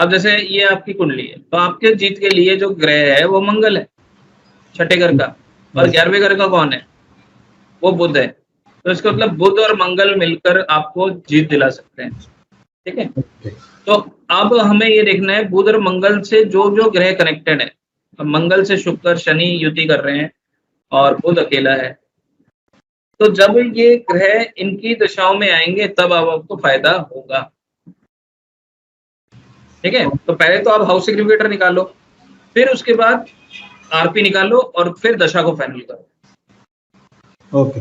अब जैसे ये आपकी कुंडली है, तो आपके जीत के लिए जो ग्रह है वो मंगल है, छठे घर का, और 11वें घर का कौन है? वो बुध है। तो इसका मतलब बुध और मंगल मिलकर आपको जीत दिला सकते हैं, ठीक है। तो अब हमें ये देखना है बुध और मंगल से जो जो ग्रह कनेक्टेड है। अब मंगल से शुक्र शनि युति कर रहे हैं और बुध अकेला है, तो जब ये ग्रह इनकी दशाओं में आएंगे तब अब आपको फायदा होगा, ठीक है। तो पहले तो आप हाउस सिग्निफिकेटर निकालो, फिर उसके बाद आरपी निकालो और फिर दशा को फाइनल करो। ओके।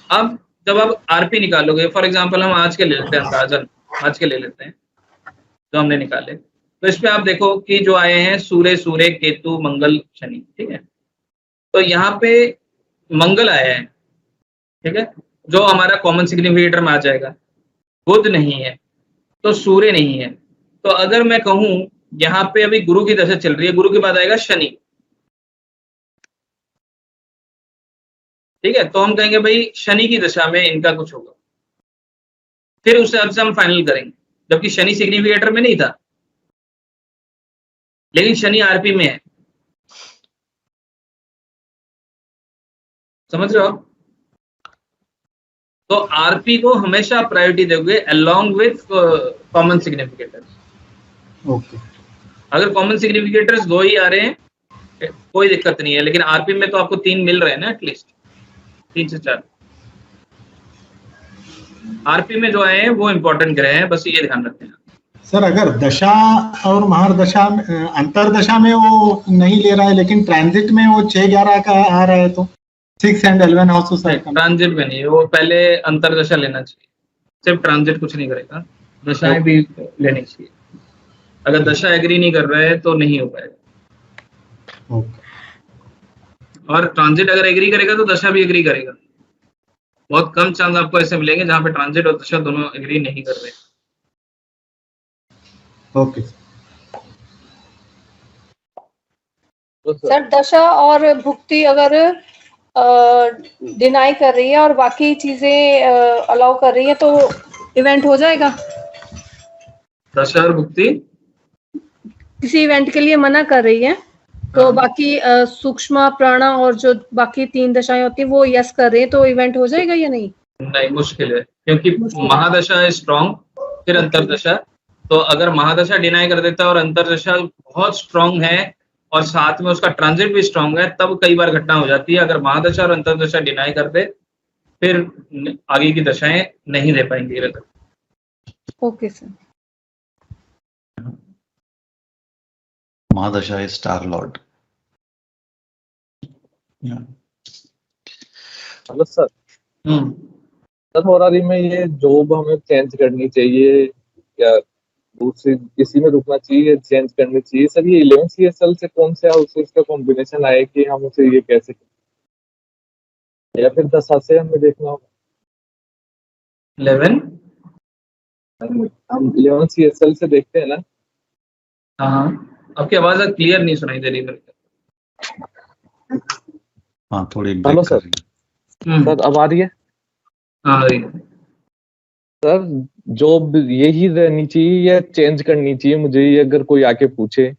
अब जब आप आरपी निकालोगे, फॉर एग्जांपल हम आज के ले लेते हैं, अंदाजन आज के ले लेते हैं जो हमने निकाले, तो इसमें आप देखो कि जो आए हैं सूर्य केतु मंगल शनि, ठीक है। तो यहाँ पे मंगल आया है, ठीक है, जो हमारा कॉमन सिग्निफिकेटर में आ जाएगा। बुध नहीं है, तो सूर्य नहीं है। तो अगर मैं कहूं यहाँ पे अभी गुरु की दशा चल रही है, गुरु के बाद आएगा शनि, ठीक है। तो हम कहेंगे भाई शनि की दशा में इनका कुछ होगा, फिर उस हिसाब से हम फाइनल करेंगे, जबकि शनि सिग्निफिकेटर में नहीं था, लेकिन शनि आरपी में है, समझ रहे हो आप? तो आरपी को हमेशा प्रायोरिटी दोगे along with common significator. Okay. अगर कॉमन सिग्निफिकेटर्स 2 ही आ रहे हैं कोई दिक्कत नहीं है, लेकिन आरपी में तो आपको 3 मिल रहे हैं ना, एटलीस्ट 3 से 4 आरपी में जो आए हैं वो इंपॉर्टेंट ग्रह हैं, बस ये ध्यान रखते हैं। सर अगर दशा और महारदशा अंतरदशा में वो नहीं ले रहा है, लेकिन ट्रांजिट में वो 6-11 का आ रहा है, तो 6 and 11 हाउसेस है। ट्रांजिट में नहीं, वो पहले अंतरदशा लेना चाहिए, सिर्फ ट्रांजिट कुछ नहीं करेगा, दशाएं भी लेनी चाहिए। अगर दशा एग्री नहीं कर रहे हैं तो नहीं हो पाएगा। और ट्रांजिट अगर एग्री करेगा तो दशा भी एग्री करेगा। बहुत कम चांस आपको ऐसे मिलेंगे जहां पे ट्रांजिट और दशा दोनों एग्री नहीं कर रहे। ओके सर, दशा और भुक्ति अगर डिनाई कर रही है और बाकी चीजें अलाउ कर रही है तो इवेंट हो जाएगा? दशा और भुक्ति किसी इवेंट के लिए मना कर रही है तो बाकी सूक्ष्म प्राणा और जो बाकी 3 दशाएं होती है वो यस कर रहे हैं, तो इवेंट हो जाएगा या नहीं? नहीं, मुश्किल है, क्योंकि महादशा है स्ट्रॉन्ग, फिर अंतरदशा। तो अगर महादशा डिनाई कर देता है और अंतरदशा बहुत स्ट्रॉन्ग है और साथ में उसका ट्रांजिट भी स्ट्रॉन्ग है, तब कई बार घटना हो जाती है। अगर महादशा और अंतरदशा डिनाई कर दे फिर आगे की दशाएं नहीं दे पाएंगे। Okay sir. महादशा is Star Lord. Hello sir. Sir horary में ये जॉब हमें चेंज करनी चाहिए या दूसरी किसी में रुकना चाहिए, चेंज करनी चाहिए? सर ये 11 CSL से कौन से हाउसेस का कॉम्बिनेशन आए कि हम उसे ये कैसे, या फिर 10 से हमें देखना होगा? 11 हम 11 CSL से देखते हैं ना। हाँ, आपकी आवाज क्लियर नहीं सुनाई दे रही मेरे को। हाँ, थोड़ी हेलो सर। सर अब आ रही है? हाँ आ रही है। सर जॉब यही रहनी चाहिए या चेंज करनी चाहिए मुझे, ये अगर कोई आके पूछे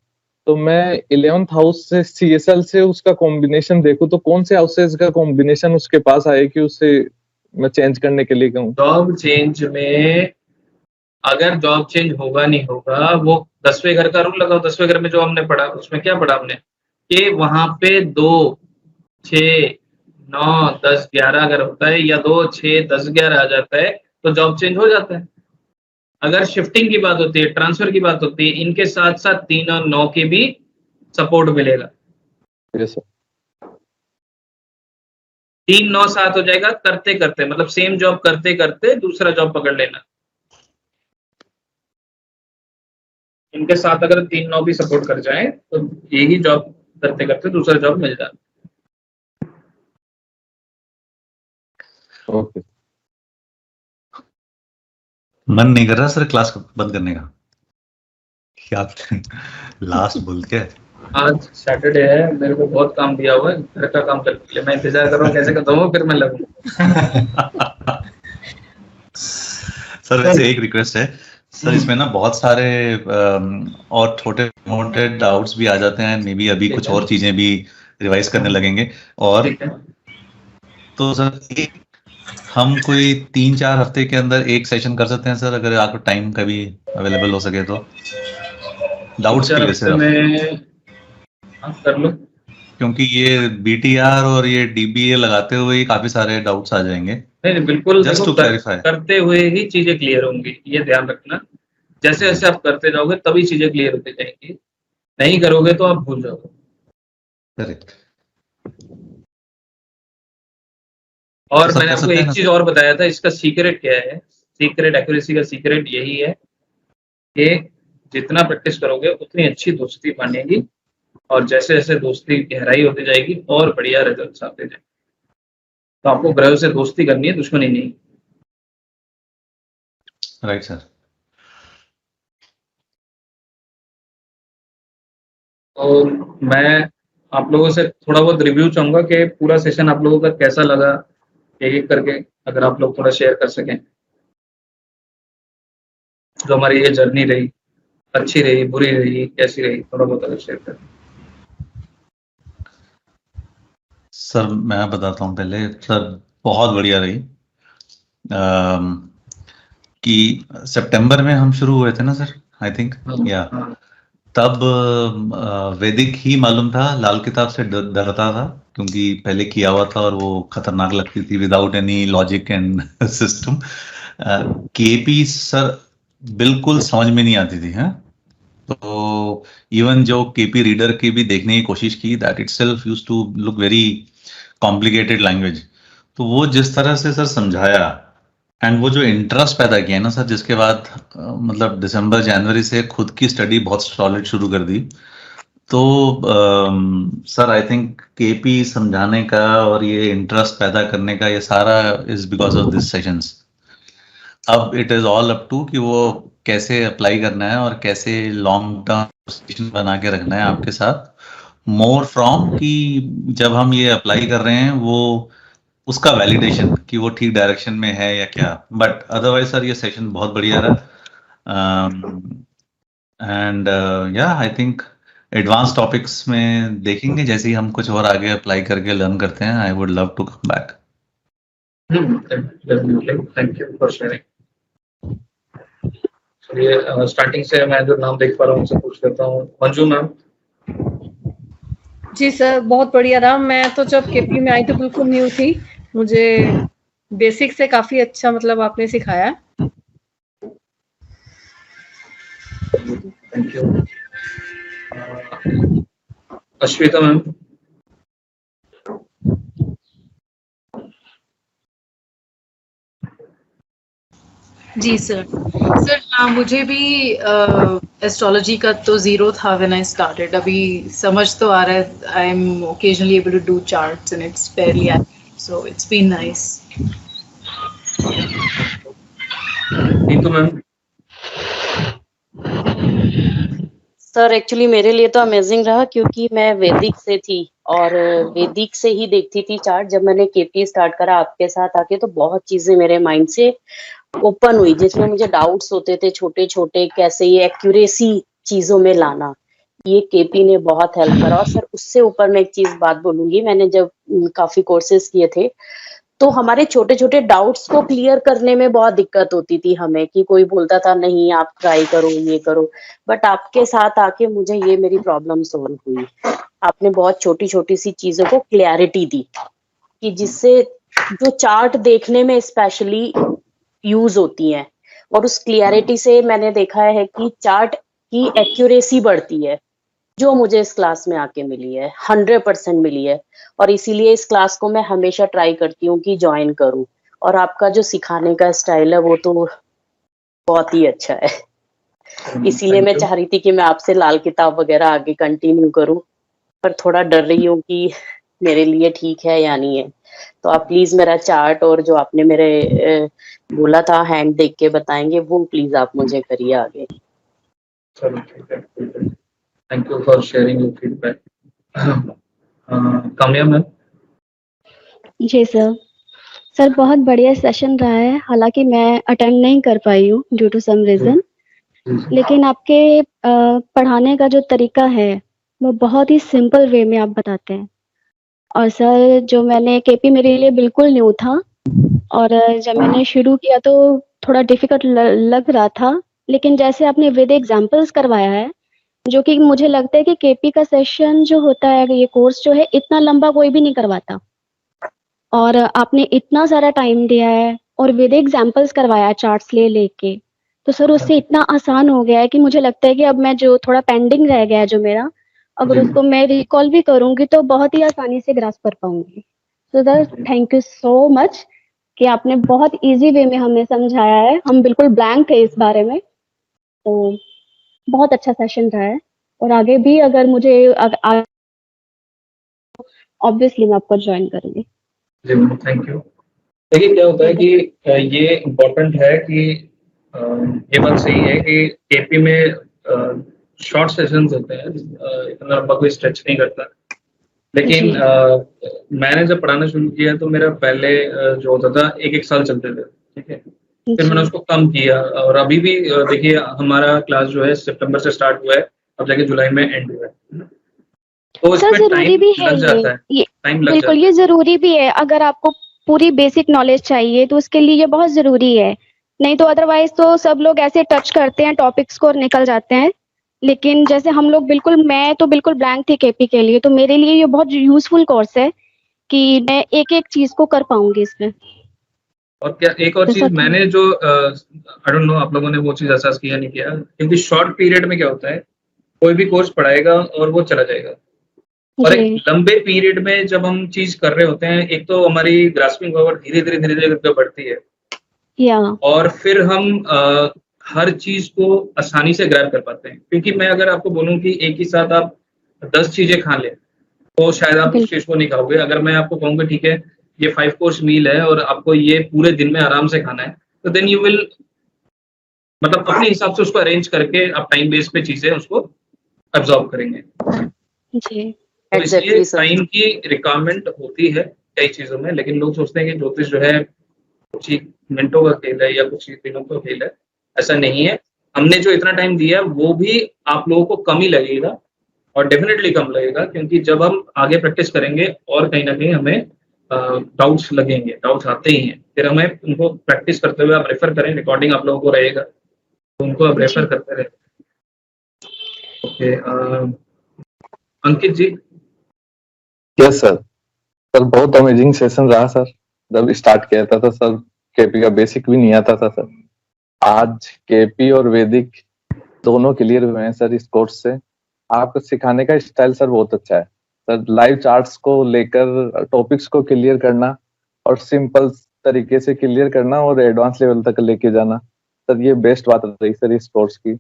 तो मैं 11th हाउस से CSL से उसका कॉम्बिनेशन देखूं तो कौन से हाउसेस का कॉम्बिनेशन उसके पास आए कि उससे मैं चेंज करने के लिए कहूँ? जॉब चेंज में अगर जॉब चेंज होगा नहीं होगा, वो 10वें घर का रूल लगाओ। 10वें घर में जो हमने पढ़ा उसमें क्या पढ़ा हमने कि वहां पे 2, 6, 9, 10, 11 अगर होता है या 2, 6, 10, 11 आ जाता है तो जॉब चेंज हो जाता है। अगर शिफ्टिंग की बात होती है, ट्रांसफर की बात होती है, इनके साथ साथ 3 और 9 की भी सपोर्ट मिलेगा। 3, 9, 7 हो जाएगा करते करते, मतलब सेम जॉब करते करते दूसरा जॉब पकड़ लेना। इनके साथ अगर 3, 9 भी सपोर्ट कर जाए तो यही जॉब करते करते दूसरा जॉब मिल जाता। ओके। मन नहीं कर रहा सर क्लास बंद करने का, क्या लास्ट बोल के। आज सैटरडे है, मेरे को बहुत काम दिया हुआ है घर का काम करने के लिए। मैं इंतजार कर रहा हूँ कैसे खत्म हो फिर मैं लगूँ। सर वैसे एक रिक्वेस्ट है सर इसमें ना बहुत सारे और छोटे मोटे डाउट्स भी आ जाते हैं, मे बी अभी कुछ और चीजें भी रिवाइज करने लगेंगे। और ठीक है। तो सर हम कोई 3-4 हफ्ते के अंदर एक सेशन कर सकते हैं सर, अगर आपको टाइम कभी अवेलेबल हो सके तो, डाउट्स के 4 लिए हफ्ते सिर्फ, में आप कर लो। क्योंकि ये बीटीआर और ये डीबीए लगाते हुए ही काफी सारे डाउट्स आ जाएंगे। नहीं, बिल्कुल जस्ट देखो, टू क्लैरिफाई। करते हुए ही चीजें क्लियर होंगी, ये ध्यान रखना। जैसे जैसे आप करते जाओगे तभी चीजें क्लियर होती जाएंगी, नहीं करोगे तो आप भूल जाओगे। करेक्ट। और तो सर मैंने कर आपको सकते हैं एक ना चीज सर? और बताया था, इसका सीक्रेट क्या है? सीक्रेट एक्यूरेसी का सीक्रेट यही है कि जितना प्रैक्टिस करोगे उतनी अच्छी दोस्ती बनेगी, और जैसे जैसे दोस्ती गहराई होती जाएगी और बढ़िया रिजल्ट्स आते जाएंगे। तो आपको ग्रहों से दोस्ती करनी है, दुश्मनी नहीं। Right sir. तो मैं आप लोगों से थोड़ा बहुत रिव्यू चाहूंगा कि पूरा सेशन आप लोगों का कैसा लगा, एक एक करके अगर आप लोग थोड़ा शेयर कर सकें, जो हमारी ये जर्नी रही, अच्छी रही, बुरी रही, कैसी रही, थोड़ा बहुत अगर शेयर करें। सर मैं बताता हूँ पहले सर, बहुत बढ़िया रही। कि सितंबर में हम शुरू हुए थे ना सर, आई थिंक, या हाँ, तब वैदिक ही मालूम था, लाल किताब से डरता था क्योंकि पहले किया हुआ था और वो खतरनाक लगती थी, without any logic and system. KP sir बिल्कुल समझ में नहीं आती थी, हैं। तो इवन जो केपी रीडर की भी देखने की कोशिश की, that itself used to look very complicated language. तो वो जिस तरह से सर समझाया, एंड वो जो इंटरेस्ट पैदा किया ना सर, जिसके बाद मतलब दिसंबर जनवरी से खुद की स्टडी बहुत सॉलिड शुरू कर दी। तो सर आई थिंक केपी समझाने का और ये इंटरेस्ट पैदा करने का ये सारा is because of this sessions. अब it is all up to कि वो कैसे अप्लाई करना है और कैसे लॉन्ग टर्म बना के रखना है आपके साथ, मोर फ्रॉम कि जब हम ये अप्लाई कर रहे हैं वो उसका वैलिडेशन कि वो ठीक डायरेक्शन में है या क्या। बट अदरवाइज सर ये सेशन बहुत बढ़िया रहा। एंड या आई थिंक एडवांस टॉपिक्स में देखेंगे जैसे ही हम कुछ और आगे अप्लाई करके लर्न करते हैं। I would love to come back. Thank you for sharing. चलिए, स्टार्टिंग से मैं जो नाम देख पा रहा हूँ उनसे पूछ लेता हूँ। मंजू मैम। जी सर, बहुत बढ़िया रहा। मैं तो जब केपी में आई तो बिल्कुल न्यू थी, मुझे बेसिक से काफी अच्छा मतलब आपने सिखाया। Thank you. अश्विता मैम। जी सर। सर हाँ, मुझे भी एस्ट्रोलॉजी का तो जीरो था व्हेन आई स्टार्टेड। अभी समझ तो आ रहा है। I am occasionally able to do charts and it's fairly accurate, so it's been nice. Neetu ma'am. Sir actually मेरे लिए तो अमेजिंग रहा क्योंकि मैं वैदिक से थी और वैदिक से ही देखती थी चार्ट। जब मैंने केपी स्टार्ट करा आपके साथ आके तो बहुत चीजें मेरे माइंड से ओपन हुई, जिसमें मुझे डाउट्स होते थे छोटे छोटे, कैसे ये एक्यूरेसी चीजों में लाना, ये केपी ने बहुत हेल्प करा। और सर उससे ऊपर मैं एक चीज बात बोलूंगी, मैंने जब काफी कोर्सेज किए थे तो हमारे छोटे छोटे डाउट्स को क्लियर करने में बहुत दिक्कत होती थी हमें, कि कोई बोलता था नहीं आप ट्राई करो ये करो। बट आपके साथ आके मुझे ये मेरी प्रॉब्लम सॉल्व हुई। आपने बहुत छोटी छोटी सी चीजों को क्लैरिटी दी कि जिससे जो चार्ट देखने में स्पेशली यूज होती हैं, और उस क्लियरिटी से मैंने देखा है कि चार्ट की एक्यूरेसी बढ़ती है, जो मुझे इस क्लास में आके मिली है 100% मिली है। और इसीलिए इस क्लास को मैं हमेशा ट्राई करती हूँ कि ज्वाइन करूँ। और आपका जो सिखाने का स्टाइल है वो तो बहुत ही अच्छा है, इसीलिए मैं चाह रही थी कि मैं आपसे लाल किताब वगैरह आगे कंटिन्यू करूँ, पर थोड़ा डर रही हूँ कि मेरे लिए ठीक है या नहीं है। तो आप प्लीज मेरा चार्ट और जो आपने मेरे बोला था हैंड देख के बताएंगे, वो प्लीज आप मुझे करिए आगे। चलो ठीक है। Thank you for sharing your feedback. Kamya ma'am. जी सर। सर बहुत बढ़िया सेशन रहा है, हालांकि मैं अटेंड नहीं कर पाई हूँ ड्यू टू सम रीजन, लेकिन आपके पढ़ाने का जो तरीका है वो बहुत ही सिंपल वे में आप बताते हैं। और सर जो मैंने केपी मेरे लिए बिल्कुल न्यू था, और जब मैंने शुरू किया तो थोड़ा डिफिकल्ट लग रहा था, लेकिन जैसे आपने विद एग्जांपल्स करवाया है, जो कि मुझे लगता है कि केपी का सेशन जो होता है, ये कोर्स जो है इतना लंबा कोई भी नहीं करवाता, और आपने इतना सारा टाइम दिया है और विद एग्जांपल्स करवाया चार्ट्स ले लेके, तो सर उससे इतना आसान हो गया है कि मुझे लगता है कि अब मैं जो थोड़ा पेंडिंग रह गया है जो मेरा, अगर उसको मैं रिकॉल भी करूंगी तो बहुत ही आसानी से ग्रास्प कर पाऊंगी। तो sir thank you so much कि आपने बहुत इजी वे में हमें समझाया है, हम बिल्कुल ब्लैंक थे इस बारे में। तो बहुत अच्छा सेशन रहा है, और आगे भी अगर मुझे ऑब्वियसली मैं आपको ज्वाइन करूंगी। जी मैम, थैंक यू। देखिए क्या होता है कि ये इम्पोर्टेंट है कि ये बात सही है कि केपी में शॉर्ट सेशंस होते हैं, इतना लंबा कोई स्ट्रेच नहीं करता। लेकिन मैंने जब पढ़ाना शुरू किया तो मेरा पहले जो होता था एक साल चलते थे, ठीक है। फिर मैंने उसको कम किया, और अभी भी देखिए हमारा क्लास जो है सितंबर से स्टार्ट हुआ है, अब जाके जुलाई में एंड हुआ है। तो सर इसमें जरूरी टाइम भी है लग जाता है, ये टाइम लग बिल्कुल जाता ये है। जरूरी भी है, अगर आपको पूरी बेसिक नॉलेज चाहिए तो उसके लिए ये बहुत जरूरी है, नहीं तो अदरवाइज तो सब लोग ऐसे टच करते हैं टॉपिक्स को और निकल जाते हैं। लेकिन जैसे हम लोग बिल्कुल, मैं तो बिल्कुल ब्लैंक थी केपी के लिए, तो मेरे लिए ये बहुत यूजफुल कोर्स है कि मैं एक एक चीज को कर पाऊंगी इसमें। और क्या एक और तो चीज सर मैंने जो आई डोंट नो आप लोगों ने वो चीज एहसास किया नहीं किया, क्योंकि शॉर्ट पीरियड में क्या होता है, कोई भी कोर्स पढ़ाएगा और वो चला जाएगा। और एक जी लंबे पीरियड में जब हम चीज कर रहे होते हैं, एक तो हमारी ग्रास्पिंग पावर धीरे धीरे करके बढ़ती है, या और फिर हम हर चीज को आसानी से ग्रैब कर पाते हैं। क्योंकि मैं अगर आपको बोलूं कि एक ही साथ आप 10 चीजें खा लें तो शायद आप उस बिल्कुल चीज को नहीं खाओगे। अगर मैं आपको कहूँगा ठीक है ये 5 कोर्स मील है और आपको ये पूरे दिन में आराम से खाना है, तो देन यू विल मतलब अपने हिसाब से उसको अरेंज करके आप टाइम बेस पे चीजें उसको एब्जॉर्ब करेंगे। जी तो इसलिए एग्जैक्टली सर। टाइम की रिक्वायरमेंट होती है कई चीजों में, लेकिन लोग सोचते हैं कि ज्योतिष जो है कुछ ही मिनटों का खेल है या कुछ ही दिनों का खेल है। ऐसा नहीं है। हमने जो इतना टाइम दिया वो भी आप लोगों को कम ही लगेगा, और डेफिनेटली कम लगेगा, क्योंकि जब हम आगे प्रैक्टिस करेंगे और कहीं ना कहीं हमें डाउट्स लगेंगे, डाउट्स आते ही हैं, फिर हमें उनको प्रैक्टिस करते हुए आप रेफर करें, रिकॉर्डिंग आप लोगों को रहेगा तो उनको आप रेफर करते रहें। Okay, Ankit ji. Yes sir. Sir बहुत अमेजिंग सेशन रहा सर। जब स्टार्ट किया था तो सर केपी का बेसिक भी नहीं आता था सर। आज केपी और वैदिक दोनों क्लियर हुए हैं सर इस कोर्स से। आपका सिखाने का स्टाइल सर बहुत अच्छा है सर। लाइव चार्ट्स को लेकर टॉपिक्स को क्लियर करना और सिंपल तरीके से क्लियर करना और एडवांस लेवल तक लेके जाना, सर ये बेस्ट बात रही सर इस कोर्स की।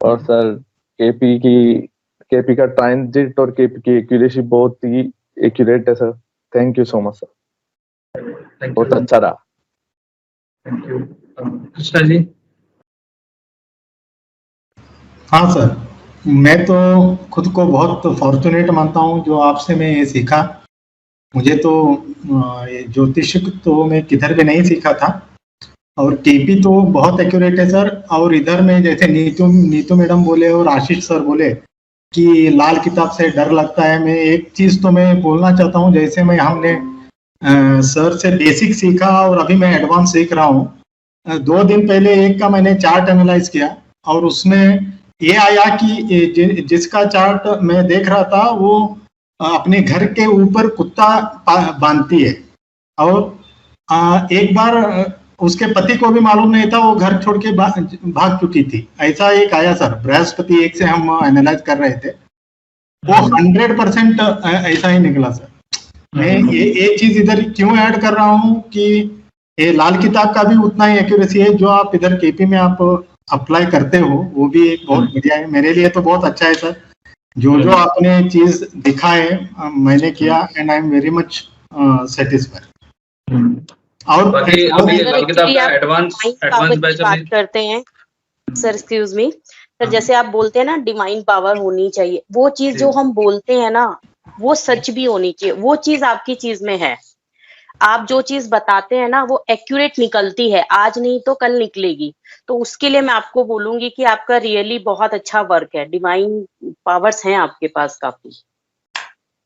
और सर केपी का ट्रांजिट और केपी की एक्यूरेसी बहुत ही एक्यूरेट है sir. Thank you so much sir, बहुत अच्छा रहा। Thank you. कृष्णा जी। हाँ सर, मैं तो खुद को बहुत फॉर्चुनेट मानता हूँ जो आपसे मैं ये सीखा। मुझे तो ये ज्योतिष तो मैं किधर भी नहीं सीखा था, और केपी तो बहुत एक्यूरेट है सर। और इधर में जैसे नीतू मैडम बोले और आशीष सर बोले कि लाल किताब से डर लगता है, मैं एक चीज तो मैं बोलना चाहता हूँ, जैसे मैं हमने सर से बेसिक सीखा और अभी मैं एडवांस सीख रहा हूँ। 2 दिन पहले एक का मैंने चार्ट एनालाइज किया और उसमें ये आया कि जिसका चार्ट मैं देख रहा था वो अपने घर के ऊपर कुत्ता बांधती है, और एक बार उसके पति को भी मालूम नहीं था, वो घर छोड़ के भाग चुकी थी। ऐसा एक आया सर, बृहस्पति एक से हम एनालाइज कर रहे थे, वो 100% ऐसा ही निकला सर। मैं ये चीज इधर क्यों ऐड कर रहा हूँ कि ये लाल किताब का भी उतना ही एक्यूरेसी है जो आप इधर केपी में आप अप्लाई करते हो, वो भी एक बहुत बढ़िया है। मेरे लिए तो बहुत अच्छा है सर, जो आपने चीज दिखाए मैंने किया, and I am very much satisfied. और बाकी अभी लाल किताब का एडवांस बैच बात करते हैं सर, एक्सक्यूज मी सर, जैसे आप बोलते हैं ना डिवाइन पावर होनी चाहिए, वो चीज जो हम बोलते हैं ना वो सच भी होनी चाहिए, वो चीज आपकी चीज में है। आप जो चीज बताते हैं ना वो एक्यूरेट निकलती है, आज नहीं तो कल निकलेगी। तो उसके लिए मैं आपको बोलूंगी कि आपका रियली बहुत अच्छा वर्क है, डिवाइन पावर्स हैं आपके पास काफी,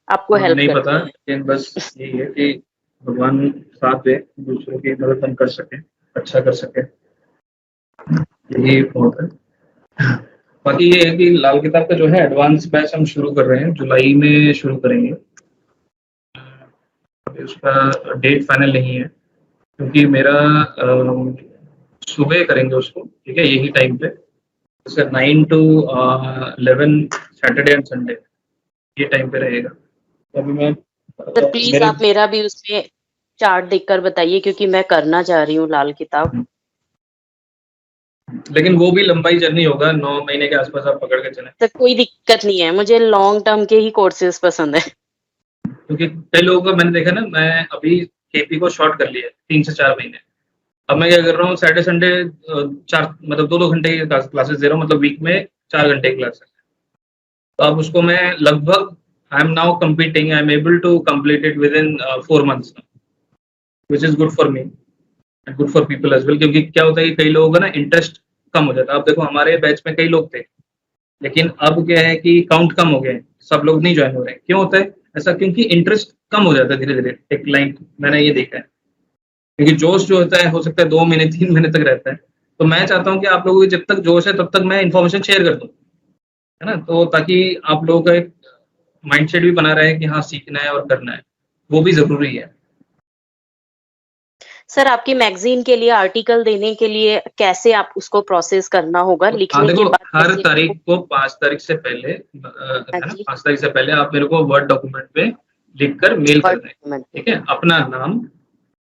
आपको हेल्प नहीं करते पता, हैं। लेकिन बस यही है कि भगवान साथ दे, दूसरों की मदद हम कर सकें, अच्छा कर सकें, यही बहुत है। बाकी ये है कि लाल किताब का जो है एडवांस बैच हम शुरू कर रहे हैं, जुलाई में शुरू करेंगे। अभी उसका डेट फाइनल नहीं है, क्योंकि मेरा सुबह करेंगे उसको, ठीक है, यही टाइम पे, जैसे 9 to 11 सैटरडे एंड संडे, ये टाइम पे रहेगा। तो अभी मैं सर प्लीज मेरे आप मेरा भी उसमें चार्ट देखकर बताइए, क्योंकि मैं करना चाह रही हूँ लाल किताब। लेकिन वो भी लंबाई जर्नी होगा, 9 महीने के आसपास आप पकड़ के चलें, तो कोई दिक्कत नहीं है, मुझे लॉन्ग टर्म के ही कोर्सेज पसंद है। क्योंकि कई लोगों को मैंने देखा ना, मैं अभी केपी को शॉर्ट कर लिया 3 से 4 महीने। अब मैं क्या कर रहा हूँ, सैटरडे संडे 4 मतलब 2-2 घंटे की क्लासेस दे रहा हूँ, मतलब वीक में 4 घंटे की क्लासेस। तो अब उसको मैं लगभग I am now completing, I am able to complete it within 4 months, which is good for me and good for people as well. क्योंकि क्या होता है कि कई लोगों का ना इंटरेस्ट कम हो जाता है। अब देखो हमारे बैच में कई लोग थे, लेकिन अब क्या है कि काउंट कम हो गए, सब लोग नहीं ज्वाइन हो रहे हैं। क्यों होता है ऐसा? क्योंकि इंटरेस्ट कम हो जाता है धीरे धीरे, एक लाइन मैंने ये देखा है। क्योंकि जोश जो होता है हो सकता है 2 महीने 3 महीने तक रहता है। तो मैं चाहता हूँ कि आप लोगों की जब तक जोश है तब तक मैं इन्फॉर्मेशन शेयर कर दूँ, है ना, तो ताकि आप लोगों का एक माइंडसेट भी बना रहे कि हाँ सीखना है और करना है, वो भी जरूरी है। सर आपकी मैगजीन के लिए आर्टिकल देने के लिए कैसे आप उसको प्रोसेस करना होगा? हाँ लिखने के देखो, बाद हर कैसे तारीख को 5 तारीख से पहले है हाँ ना, जी 5 तारीख से पहले आप मेरे को वर्ड डॉक्यूमेंट पे लिख कर मेल कर वर्ड दें, डॉक्यूमेंट ठीक है, अपना नाम,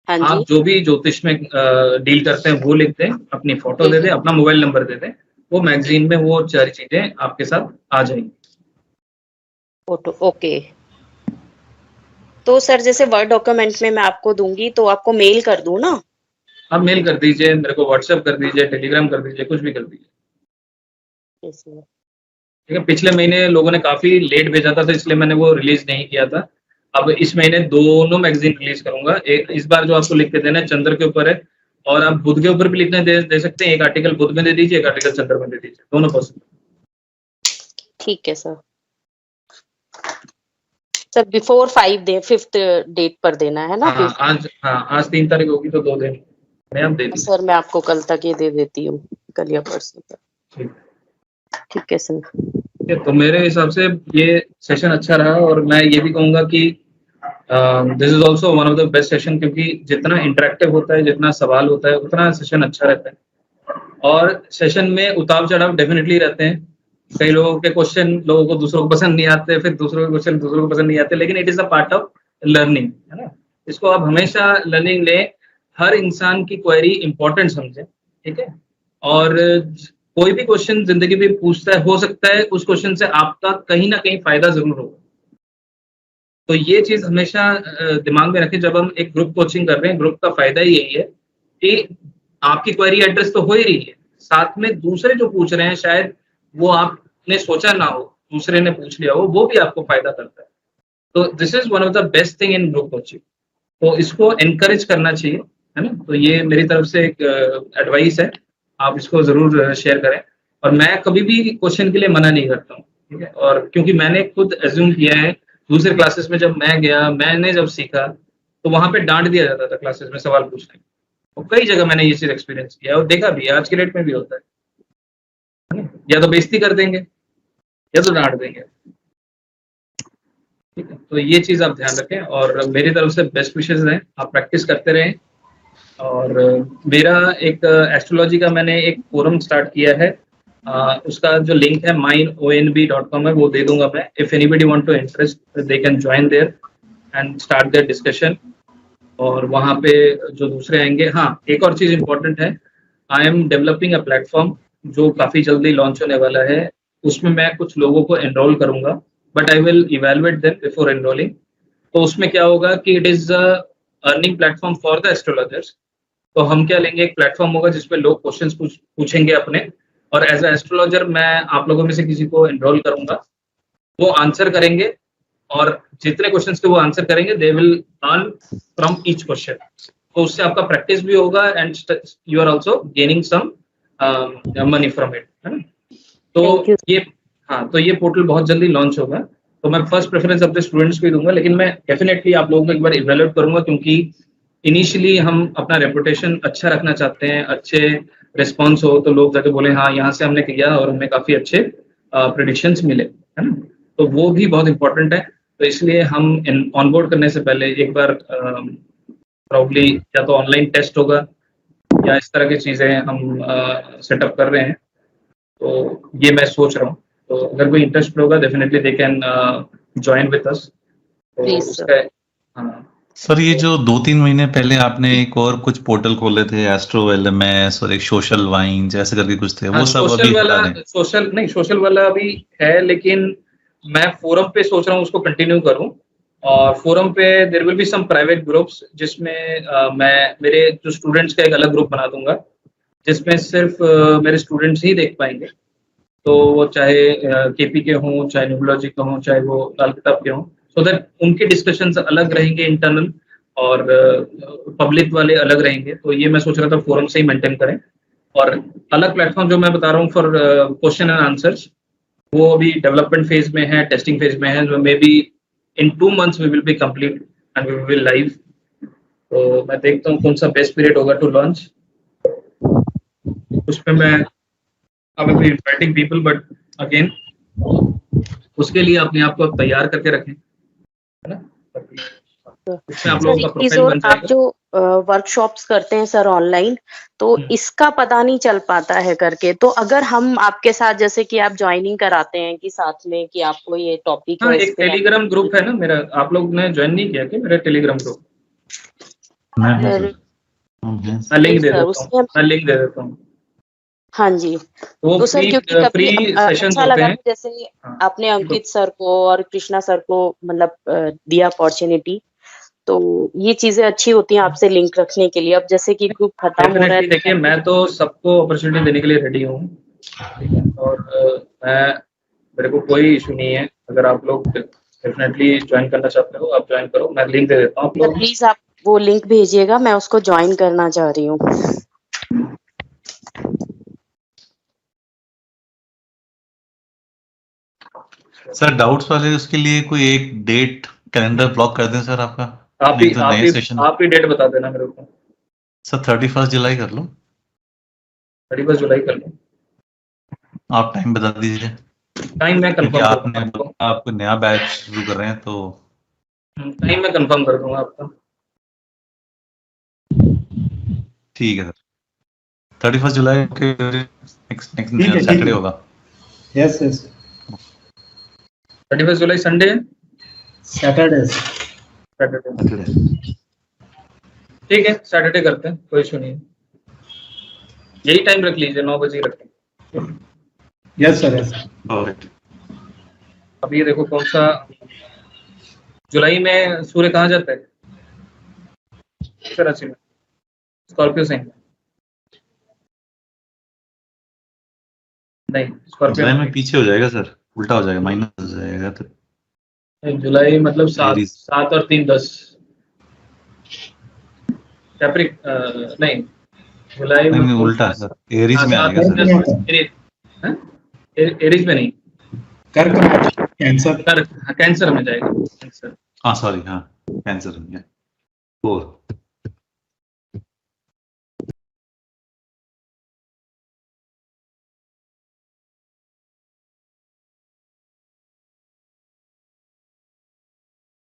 हाँ जी आप जो भी ज्योतिष में डील करते हैं वो लिख दें, अपनी फोटो दे दें, अपना मोबाइल नंबर दे दें, वो मैगजीन में वो सारी चीजें आपके साथ आ जाएंगी। Photo okay. तो सर जैसे वर्ड डॉक्यूमेंट में मैं आपको दूंगी तो आपको मेल कर दूं ना? आप मेल कर दीजिए, मेरे को व्हाट्सएप कर दीजिए, टेलीग्राम कर दीजिए, कुछ भी कर दीजिए, Yes, sir. ठीक है। पिछले महीने लोगों ने काफी लेट भेजा था, तो इसलिए मैंने वो रिलीज नहीं किया था। अब इस महीने दोनों मैगजीन रिलीज करूंगा। एक इस बार जो आपको लिख के देना है चंद्र के ऊपर है, और आप बुध के ऊपर भी लिखने दे सकते हैं। एक आर्टिकल बुध में दे दीजिए, एक आर्टिकल चंद्र में दे दीजिए, दोनों पॉसिबल। ठीक है sir. Sir before 5th date पर देना है ना? आज 3 तारीख होगी तो 2 दिन में आप दे दीजिए। सर मैं आपको कल तक ये दे देती हूँ, कल या परसों तक। ठीक ठीक है सर। है, तो मेरे हिसाब से ये सेशन अच्छा रहा, और मैं ये भी कहूंगा कि this is also one of the best session, क्योंकि जितना इंटरेक्टिव होता है, जितना सवाल होता है, उतना सेशन अच्छा रहता है। और सेशन में उतार चढ़ाव डेफिनेटली रहते हैं। कई लोगों के क्वेश्चन लोगों को दूसरों को पसंद नहीं आते, फिर दूसरों के क्वेश्चन दूसरों को पसंद नहीं आते, लेकिन it is a part of learning, है ना। इसको आप हमेशा लर्निंग लें, हर इंसान की क्वेरी इंपॉर्टेंट समझें, ठीक है। और कोई भी क्वेश्चन जिंदगी में पूछता है, हो सकता है उस क्वेश्चन से आपका कहीं ना कहीं फायदा जरूर होगा। तो ये चीज हमेशा दिमाग में रखें। जब हम एक ग्रुप कोचिंग कर रहे हैं, ग्रुप का फायदा ही यही है कि आपकी क्वेरी एड्रेस तो हो ही रही है, साथ में दूसरे जो पूछ रहे हैं शायद वो आपने सोचा ना हो, दूसरे ने पूछ लिया हो, वो भी आपको फायदा करता है। तो this is one of the best thing in group coaching, तो इसको एनकरेज करना चाहिए, है ना। तो ये मेरी तरफ से एक एडवाइस है, आप इसको जरूर शेयर करें। और मैं कभी भी क्वेश्चन के लिए मना नहीं करता हूँ, ठीक है। और क्योंकि मैंने खुद एज्यूम किया है, दूसरे क्लासेस में जब मैं गया, मैंने जब सीखा, तो वहां पे डांट दिया जाता था क्लासेस में सवाल पूछने। और कई जगह मैंने ये चीज एक्सपीरियंस किया और देखा भी है, आज के डेट में भी होता है ना? या तो बेइज्जती कर देंगे या तो डांट देंगे, ठीक है। तो ये चीज आप ध्यान रखें, और मेरी तरफ से बेस्ट विशेस हैं, आप प्रैक्टिस करते रहें। और मेरा एक एस्ट्रोलॉजी का मैंने एक फोरम स्टार्ट किया है, उसका जो लिंक है mindonb.com है, वो दे दूंगा मैं। If anybody want to interest they can join there and start their discussion. और वहाँ पे जो दूसरे आएंगे, हाँ एक और चीज इंपॉर्टेंट है, I M developing a platform जो काफी जल्दी लॉन्च होने वाला है। उसमें मैं कुछ लोगों को एनरोल करूंगा, but I will evaluate them before enrolling. तो उसमें क्या होगा कि it is earning platform for the astrologers. तो हम क्या लेंगे, एक प्लेटफॉर्म होगा जिसपे लोग क्वेश्चंस पूछेंगे अपने, और एज ए एस्ट्रोलॉजर मैं आप लोगों में से किसी को एनरोल करूंगा, वो आंसर करेंगे, और जितने क्वेश्चंस के वो आंसर करेंगे they will earn from each question. तो उससे आपका प्रैक्टिस भी होगा and you are also gaining some money from it, है ना। तो ये तो ये पोर्टल बहुत जल्दी लॉन्च होगा। तो मैं फर्स्ट प्रेफरेंस अपने स्टूडेंट्स को ही दूंगा, लेकिन मैं डेफिनेटली आप लोगों को एक बार इवैल्यूएट करूंगा, क्योंकि इनिशियली हम अपना रेपुटेशन अच्छा रखना चाहते हैं, अच्छे रिस्पॉन्स हो तो लोग जाके बोले हाँ यहाँ से हमने किया और हमें काफी अच्छे प्रेडिक्शंस मिले, है ना। तो वो भी बहुत इंपॉर्टेंट है। तो इसलिए हम ऑनबोर्ड करने से पहले एक बार प्रॉब्ली या तो ऑनलाइन टेस्ट होगा या इस तरह की चीजें हम सेटअप कर रहे हैं। तो ये मैं सोच रहा हूँ, तो अगर कोई इंटरेस्ट होगा definitely they can join with us. तो उसका सर ये जो 2-3 महीने पहले आपने एक और कुछ पोर्टल खोले थे, एस्ट्रो एलएमएस और एक सोशल वाइन जैसे करके कुछ थे, वो सब अभी हटा दें? सोशल वाला अभी है, लेकिन मैं फोरम पे सोच रहा हूँ उसको कंटिन्यू करूँ। और फोरम पे there will be some private groups जिसमें मैं मेरे जो स्टूडेंट्स का एक अलग ग्रुप बना दूंगा, जिसमें सिर्फ मेरे स्टूडेंट्स ही देख पाएंगे। तो वो चाहे केपी के हों, चाहे न्यूरोलॉजी के हों, चाहे वो लाल किताब के हों, सो दैट उनके डिस्कशंस अलग रहेंगे इंटरनल और पब्लिक वाले अलग रहेंगे। तो ये मैं सोच रहा था फोरम से ही मेंटेन करें। और अलग प्लेटफॉर्म जो मैं बता रहा हूँ फॉर क्वेश्चन एंड आंसर्स, वो अभी डेवलपमेंट फेज में है, टेस्टिंग फेज में है। Maybe in 2 months we will be complete and we will live. तो मैं देखता हूँ कौन सा बेस्ट पीरियड होगा टू लॉन्च। उसमें मैं I will be inviting people, but again उसके लिए अपने आप को तैयार करके रखें, है ना। इसमें आप लोगों का प्रोफाइल बन जाएगा। आप जो वर्कशॉप्स करते हैं सर ऑनलाइन, तो इसका पता नहीं चल पाता है करके, तो अगर हम आपके साथ जैसे कि आप ज्वाइनिंग कराते हैं कि साथ में कि आपको ये टॉपिक हाँ, एक टेलीग्राम ग्रुप है ना मेरा, आप लोग ने ज्वाइन नहीं किया क्या मेरा टेलीग्राम ग्रुप? मैं लिंक दे देता हूँ। हाँ जी, वो तो सर क्योंकि कभी अच्छा लगा जैसे आपने अंकित सर को और कृष्णा सर को मतलब दिया अपॉर्चुनिटी, तो ये चीजें अच्छी होती हैं आपसे लिंक रखने के लिए। अब जैसे कि ग्रुप खत्म हो रहा है, देखिए मैं तो सबको अपॉर्चुनिटी देने के लिए रेडी हूँ, और मेरे को कोई इशू नहीं है। अगर आप लोग डेफिनेटली ज्वाइन करना चाहते हो आप ज्वाइन करो, मैं लिंक दे देता हूँ आप लोग। प्लीज आप वो लिंक भेजिएगा, मैं उसको ज्वाइन करना चाह रही हूँ। सर डाउट्स वाले उसके लिए कोई एक डेट कैलेंडर ब्लॉक कर दें सर आपका। आप ही डेट बता देना मेरे को। सर 31 जुलाई कर लो। 31 जुलाई कर लो। आप टाइम बता दीजिए। टाइम मैं कंफर्म आपको नया बैच शुरू कर रहे हैं तो टाइम मैं कंफर्म कर दूंगा आपका। ठीक है सर, 31 जुलाई के नेक्स्ट सैटरडे होगा। यस 31 जुलाई संडे है, सैटरडे। ठीक है, सैटरडे करते हैं, कोई इशू नहीं है। यही टाइम रख लीजिए, 9 बजे रखें। Yes sir, yes. अब ये देखो कौन सा जुलाई में सूर्य कहाँ जाता है? राशि में, स्कॉर्पियो साइन में। नहीं, स्कॉर्पियो में पीछे हो जाएगा सर, उल्टा हो जाएगा, माइनस हो जाएगा। तो जुलाई मतलब 7 और 3 10 नहीं, जुलाई में उल्टा है सर, एरीज में आएगा सर। एरीज में नहीं, कैंसर में जाएगा। हाँ सॉरी, हाँ कैंसर में।